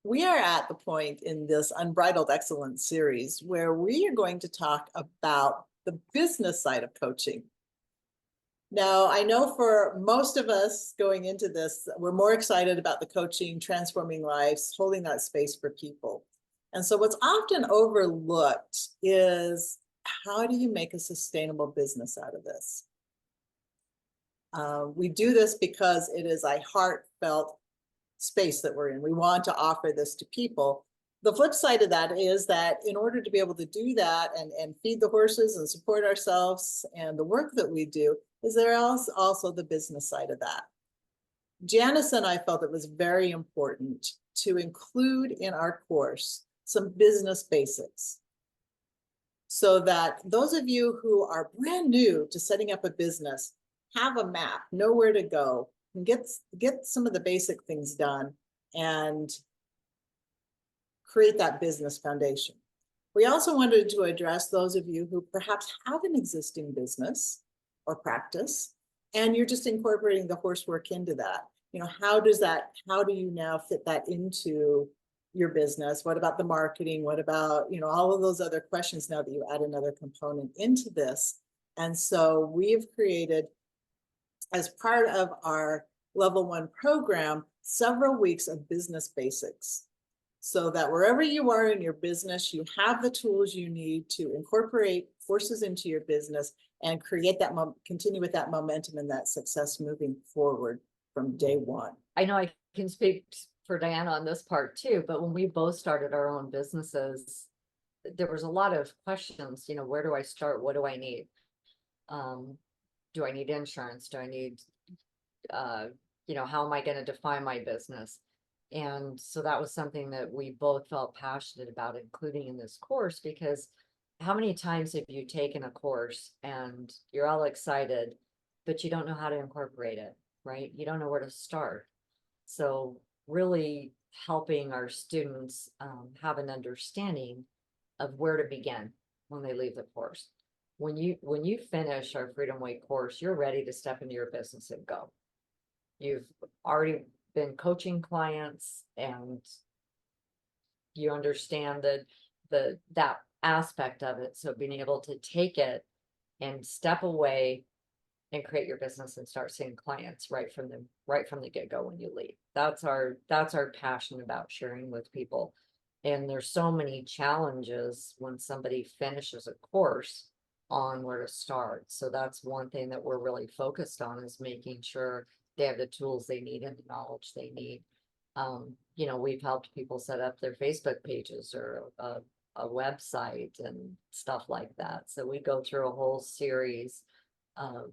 We are at the point in this Unbridled Excellence series where we are going to talk about the business side of coaching. Now, I know for most of us going into this, we're more excited about the coaching, transforming lives, holding that space for people. And so what's often overlooked is, how do you make a sustainable business out of this? We do this because it is a heartfelt space that we're in. We want to offer this to people. The flip side of that is that in order to be able to do that and feed the horses and support ourselves and the work that we do, is there also the business side of that. Janice and I felt it was very important to include in our course some business basics, so that those of you who are brand new to setting up a business have a map, know where to go, and get some of the basic things done and create that business foundation. We also wanted to address those of you who perhaps have an existing business or practice, and you're just incorporating the horse work into that. You know, how do you now fit that into your business? What about the marketing? What about, all of those other questions now that you add another component into this? And so we've created, as part of our level 1 program, several weeks of business basics, so that wherever you are in your business, you have the tools you need to incorporate horses into your business and create that, continue with that momentum and that success moving forward from day one. I know I can speak for Diana on this part too, but when we both started our own businesses, there was a lot of questions, where do I start? What do I need? Do I need insurance? Do I need, how am I going to define my business? And so that was something that we both felt passionate about including in this course, because how many times have you taken a course and you're all excited, but you don't know how to incorporate it, right? You don't know where to start. So really helping our students have an understanding of where to begin when they leave the course. When you finish our Freedom Way course, you're ready to step into your business and go. You've already been coaching clients and you understand that aspect of it. So being able to take it and step away and create your business and start seeing clients right from the get-go when you leave. That's our passion about sharing with people. And there's so many challenges when somebody finishes a course on where to start. So that's one thing that we're really focused on, is making sure they have the tools they need and the knowledge they need. We've helped people set up their Facebook pages or a website and stuff like that. So we go through a whole series of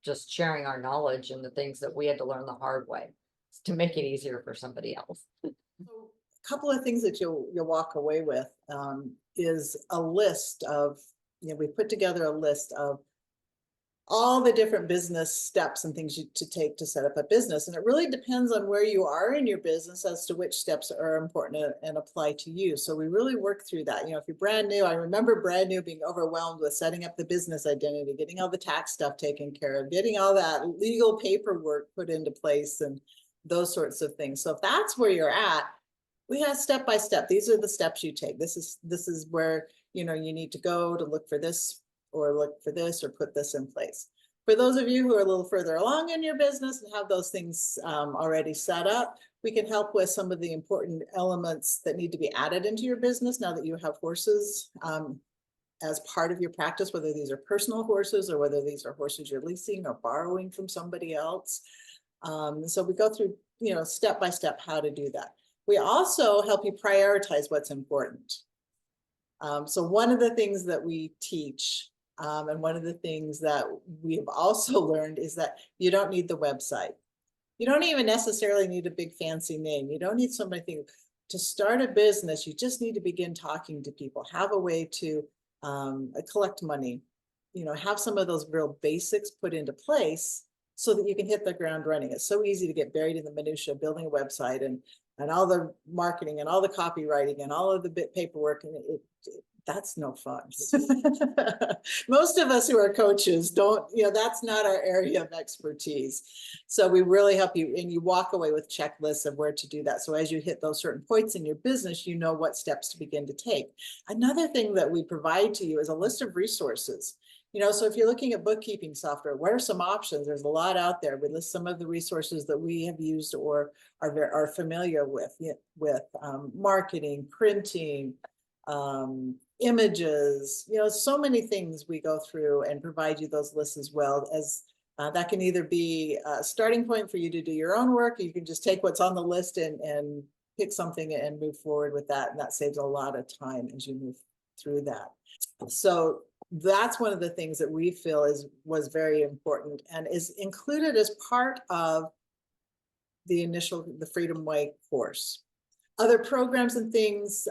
just sharing our knowledge and the things that we had to learn the hard way to make it easier for somebody else. So a couple of things that you'll walk away with is a list of, we put together a list of all the different business steps and things to take to set up a business. And it really depends on where you are in your business as to which steps are important and apply to you. So we really work through that. If you're brand new, I remember brand new being overwhelmed with setting up the business identity, getting all the tax stuff taken care of, getting all that legal paperwork put into place and those sorts of things. So if that's where you're at, we have step by step. These are the steps you take. This is where, you need to go to look for this, or look for this, or put this in place. For those of you who are a little further along in your business and have those things already set up, we can help with some of the important elements that need to be added into your business now that you have horses as part of your practice, whether these are personal horses or whether these are horses you're leasing or borrowing from somebody else. So we go through, step by step how to do that. We also help you prioritize what's important. So one of the things that we teach, and one of the things that we've also learned, is that you don't need the website. You don't even necessarily need a big fancy name. You don't need somebody to start a business. You just need to begin talking to people, have a way to collect money, have some of those real basics put into place so that you can hit the ground running. It's so easy to get buried in the minutia, building a website and all the marketing and all the copywriting and all of the paperwork, and that's no fun. Most of us who are coaches don't, that's not our area of expertise. So we really help you, and you walk away with checklists of where to do that. So as you hit those certain points in your business, you know what steps to begin to take. Another thing that we provide to you is a list of resources. So if you're looking at bookkeeping software, what are some options? There's a lot out there. We list some of the resources that we have used or are familiar with marketing, printing, images, so many things we go through and provide you those lists as well. As that can either be a starting point for you to do your own work, or you can just take what's on the list and pick something and move forward with that. And that saves a lot of time as you move through that. So that's one of the things that we feel was very important and is included as part of the Freedom Way course. Other programs and things,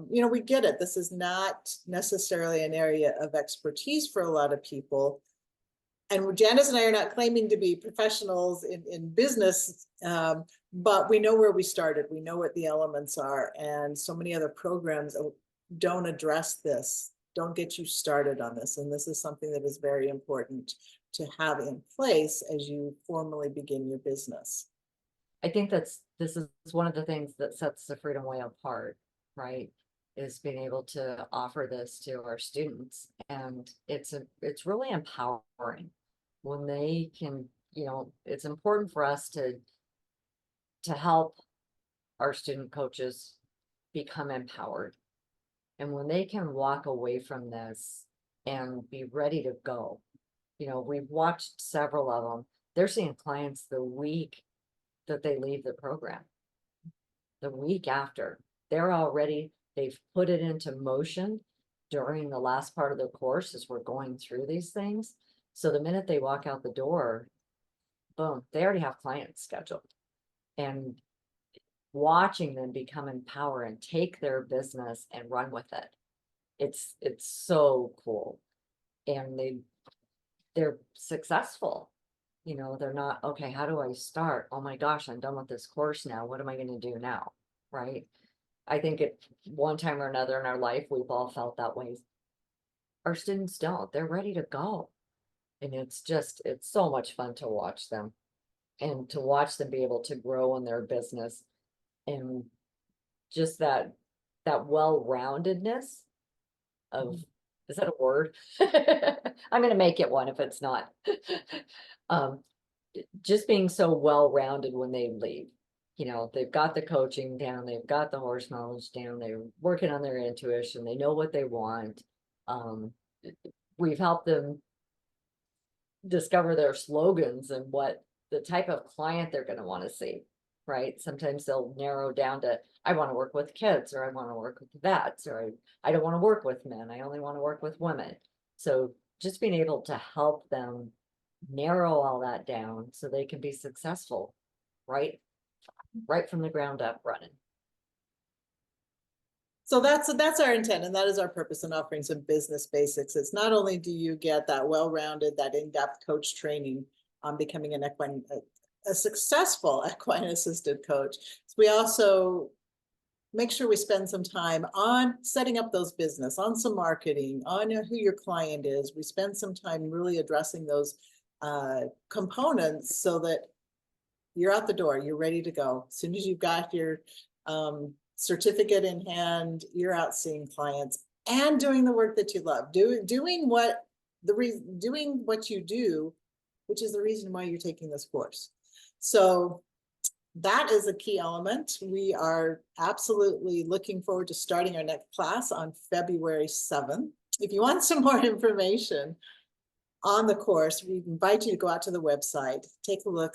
we get it. This is not necessarily an area of expertise for a lot of people. And Janice and I are not claiming to be professionals in business, but we know where we started. We know what the elements are. And so many other programs don't address this, don't get you started on this. And this is something that is very important to have in place as you formally begin your business. I think this is one of the things that sets the Freedom Way apart, right? Is being able to offer this to our students. And it's really empowering when they can, it's important for us to help our student coaches become empowered. And when they can walk away from this and be ready to go, we've watched several of them. They're seeing clients the week that they leave the program. The week after, they've put it into motion during the last part of the course as we're going through these things. So the minute they walk out the door, boom, they already have clients scheduled. And watching them become empowered and take their business and run with it. It's so cool. And they're successful. They're not, okay, how do I start? Oh my gosh, I'm done with this course now. What am I going to do now? Right? I think at one time or another in our life, we've all felt that way. Our students don't. They're ready to go. And it's so much fun to watch them and to watch them be able to grow in their business, and just that well-roundedness of, is that a word? I'm going to make it one if it's not. Just being so well-rounded when they leave. They've got the coaching down, they've got the horse knowledge down, they're working on their intuition, they know what they want. We've helped them discover their slogans and what the type of client they're going to want to see, right? Sometimes they'll narrow down to, I want to work with kids, or I want to work with vets, or I don't want to work with men, I only want to work with women. So just being able to help them narrow all that down so they can be successful, right from the ground up running. So that's our intent, and that is our purpose in offering some business basics. It's not only do you get that well-rounded, that in-depth coach training on becoming a successful equine assisted coach, we also make sure we spend some time on setting up those business, on some marketing, on who your client is. We spend some time really addressing those components so that you're out the door, you're ready to go. As soon as you've got your certificate in hand, you're out seeing clients and doing the work that you love, doing what you do, which is the reason why you're taking this course. So that is a key element. We are absolutely looking forward to starting our next class on February 7th. If you want some more information on the course, we invite you to go out to the website, take a look,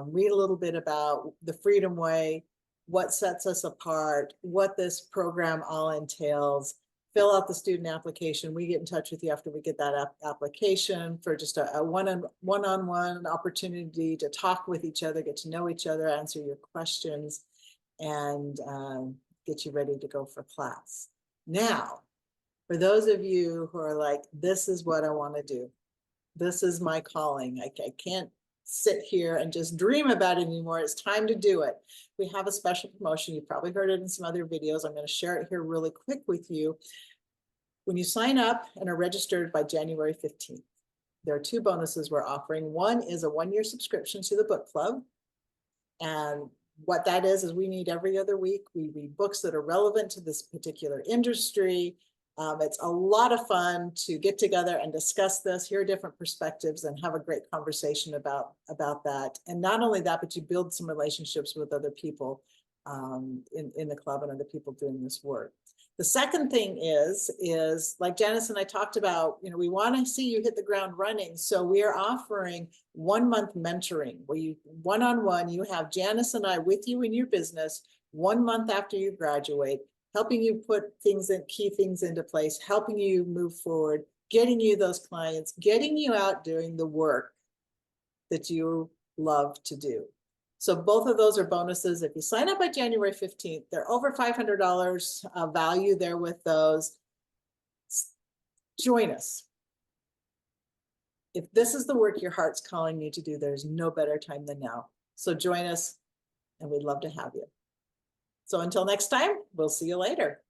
read a little bit about the Freedom Way, what sets us apart, what this program all entails. Fill out the student application. We get in touch with you after we get that application for just a one-on-one opportunity to talk with each other, get to know each other, answer your questions, and get you ready to go for class. Now, for those of you who are like, this is what I want to do, this is my calling, I can't sit here and just dream about it anymore. It's time to do it. We have a special promotion. You probably heard it in some other videos. I'm going to share it here really quick with you. When you sign up and are registered by January 15th, there are two bonuses we're offering. One is a 1-year subscription to the book club. And what that is we meet every other week. We read books that are relevant to this particular industry. It's a lot of fun to get together and discuss this, hear different perspectives, and have a great conversation about that. And not only that, but you build some relationships with other people in the club and other people doing this work. The second thing is like Janice and I talked about, we want to see you hit the ground running. So we are offering 1-month mentoring where you one-on-one, you have Janice and I with you in your business 1 month after you graduate, helping you put key things into place, helping you move forward, getting you those clients, getting you out doing the work that you love to do. So both of those are bonuses. If you sign up by January 15th, they're over $500 value there with those. Join us. If this is the work your heart's calling you to do, there's no better time than now. So join us, and we'd love to have you. So until next time, we'll see you later.